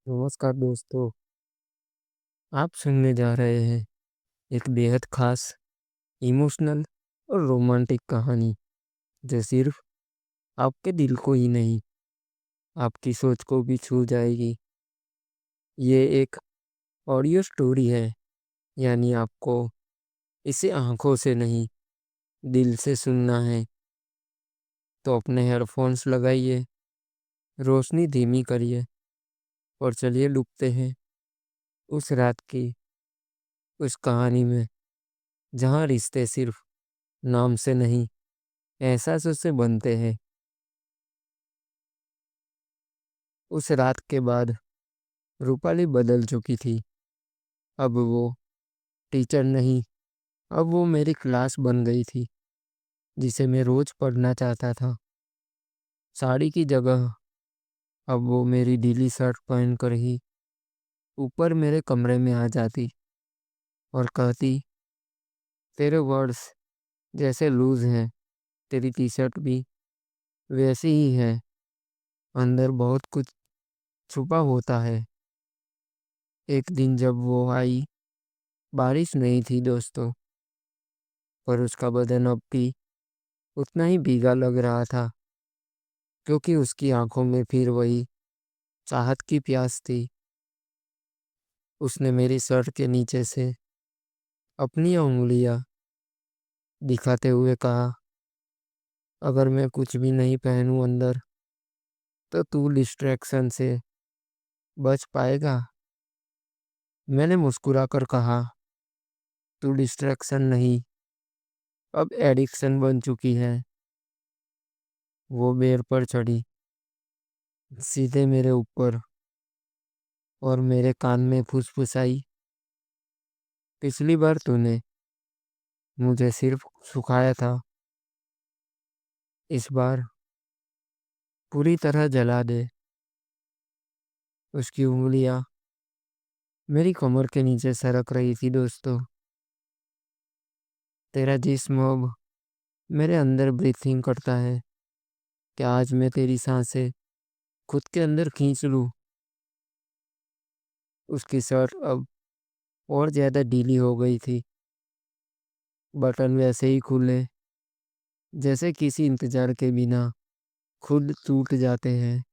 नमस्कार दोस्तों, आप सुनने जा रहे हैं एक बेहद खास, इमोशनल और रोमांटिक कहानी जो सिर्फ आपके दिल को ही नहीं, आपकी सोच को भी छू जाएगी। ये एक ऑडियो स्टोरी है, यानी आपको इसे आंखों से नहीं, दिल से सुनना है। तो अपने हेडफोन्स लगाइए, रोशनी धीमी करिए और चलिए डूबते हैं उस रात की उस कहानी में, जहाँ रिश्ते सिर्फ नाम से नहीं, एहसासों से बनते हैं। उस रात के बाद रूपाली बदल चुकी थी। अब वो टीचर नहीं, अब वो मेरी क्लास बन गई थी, जिसे मैं रोज पढ़ना चाहता था। साड़ी की जगह अब वो मेरी ढीली शर्ट पहन कर ही ऊपर मेरे कमरे में आ जाती और कहती, तेरे वर्ड्स जैसे लूज हैं, तेरी टी शर्ट भी वैसी ही है, अंदर बहुत कुछ छुपा होता है। एक दिन जब वो आई, बारिश नहीं थी दोस्तों, पर उसका बदन अब भी उतना ही भीगा लग रहा था, क्योंकि उसकी आंखों में फिर वही चाहत की प्यास थी। उसने मेरी शर्ट के नीचे से अपनी उंगलियां दिखाते हुए कहा, अगर मैं कुछ भी नहीं पहनूं अंदर, तो तू डिस्ट्रैक्शन से बच पाएगा। मैंने मुस्कुराकर कहा, तू डिस्ट्रैक्शन नहीं, अब एडिक्शन बन चुकी है। वो बेर पर चढ़ी, सीधे मेरे ऊपर, और मेरे कान में फुसफुसाई, पिछली बार तूने मुझे सिर्फ सुखाया था, इस बार पूरी तरह जला दे। उसकी उंगलियां मेरी कमर के नीचे सरक रही थी दोस्तों। तेरा जिस्म अब मेरे अंदर ब्रीथिंग करता है। क्या आज मैं तेरी सांसें खुद के अंदर खींच लूं? उसकी शर्ट अब और ज्यादा ढीली हो गई थी, बटन वैसे ही खुले जैसे किसी इंतजार के बिना खुद टूट जाते हैं।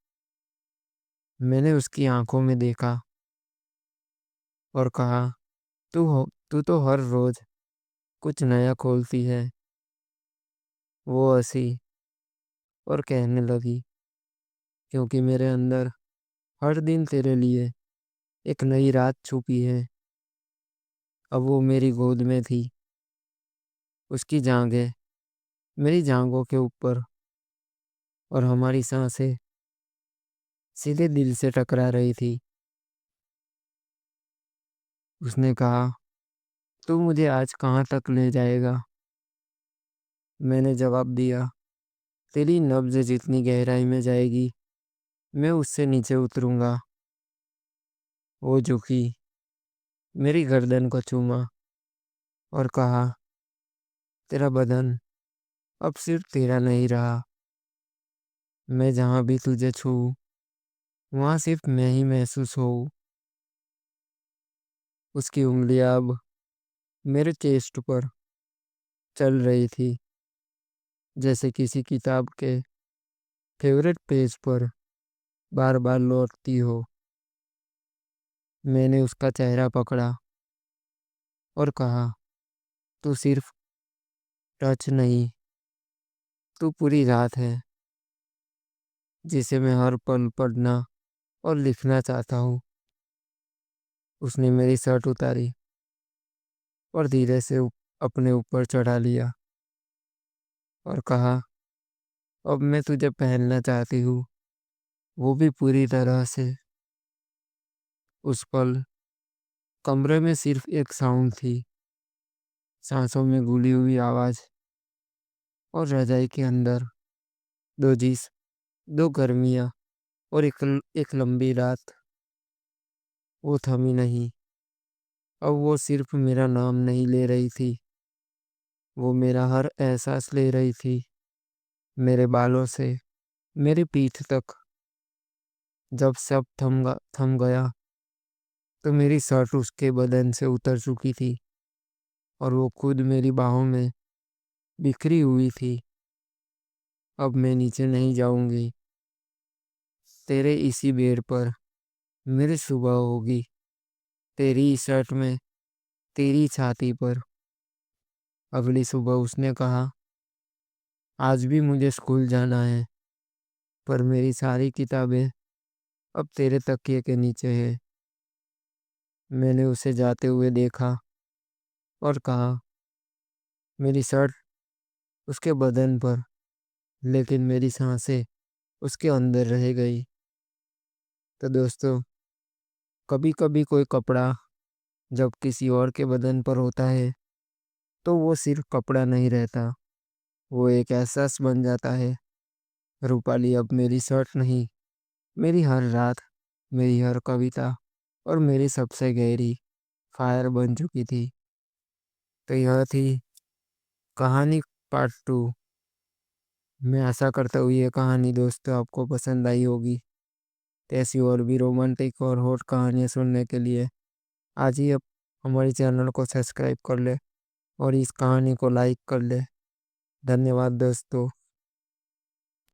मैंने उसकी आंखों में देखा और कहा, तू तो हर रोज कुछ नया खोलती है। वो हंसी और कहने लगी, क्योंकि मेरे अंदर हर दिन तेरे लिए एक नई रात छुपी है। अब वो मेरी गोद में थी, उसकी जांघें मेरी जांघों के ऊपर, और हमारी सांसें सीधे दिल से टकरा रही थी। उसने कहा, तू मुझे आज कहाँ तक ले जाएगा? मैंने जवाब दिया, तेरी नब्ज जितनी गहराई में जाएगी, मैं उससे नीचे उतरूंगा। वो झुकी, मेरी गर्दन को चूमा और कहा, तेरा बदन अब सिर्फ तेरा नहीं रहा। मैं जहाँ भी तुझे छूऊं, वहाँ सिर्फ मैं ही महसूस होऊं। उसकी उंगलियां अब मेरे चेस्ट पर चल रही थी, जैसे किसी किताब के फेवरेट पेज पर बार बार लौटती हो। मैंने उसका चेहरा पकड़ा और कहा, तू सिर्फ टच नहीं, तू पूरी रात है, जिसे मैं हर पल पढ़ना और लिखना चाहता हूँ। उसने मेरी शर्ट उतारी और धीरे से अपने ऊपर चढ़ा लिया और कहा, अब मैं तुझे पहनना चाहती हूँ, वो भी पूरी तरह से। उस पल कमरे में सिर्फ एक साउंड थी, सांसों में घुली हुई आवाज, और रजाई के अंदर दो जिस दो गर्मियाँ और एक लंबी रात। वो थमी नहीं। अब वो सिर्फ मेरा नाम नहीं ले रही थी, वो मेरा हर एहसास ले रही थी, मेरे बालों से मेरी पीठ तक, जब सब थम गया तो मेरी शर्ट उसके बदन से उतर चुकी थी और वो खुद मेरी बाहों में बिखरी हुई थी। अब मैं नीचे नहीं जाऊंगी। तेरे इसी बेड पर मेरी सुबह होगी, तेरी शर्ट में, तेरी छाती पर। अगली सुबह उसने कहा, आज भी मुझे स्कूल जाना है, पर मेरी सारी किताबें अब तेरे तकिए के नीचे है। मैंने उसे जाते हुए देखा और कहा, मेरी शर्ट उसके बदन पर, लेकिन मेरी सांसें उसके अंदर रह गई। तो दोस्तों, कभी कभी कोई कपड़ा जब किसी और के बदन पर होता है तो वो सिर्फ कपड़ा नहीं रहता, वो एक एहसास बन जाता है। रूपाली अब मेरी शर्ट नहीं, मेरी हर रात, मेरी हर कविता और मेरी सबसे गहरी फायर बन चुकी थी। तो यह थी कहानी पार्ट 2। मैं आशा करता हूँ ये कहानी दोस्तों आपको पसंद आई होगी। तो ऐसी और भी रोमांटिक और हॉट कहानियाँ सुनने के लिए आज ही आप हमारे चैनल को सब्सक्राइब कर ले और इस कहानी को लाइक कर ले। धन्यवाद दोस्तों।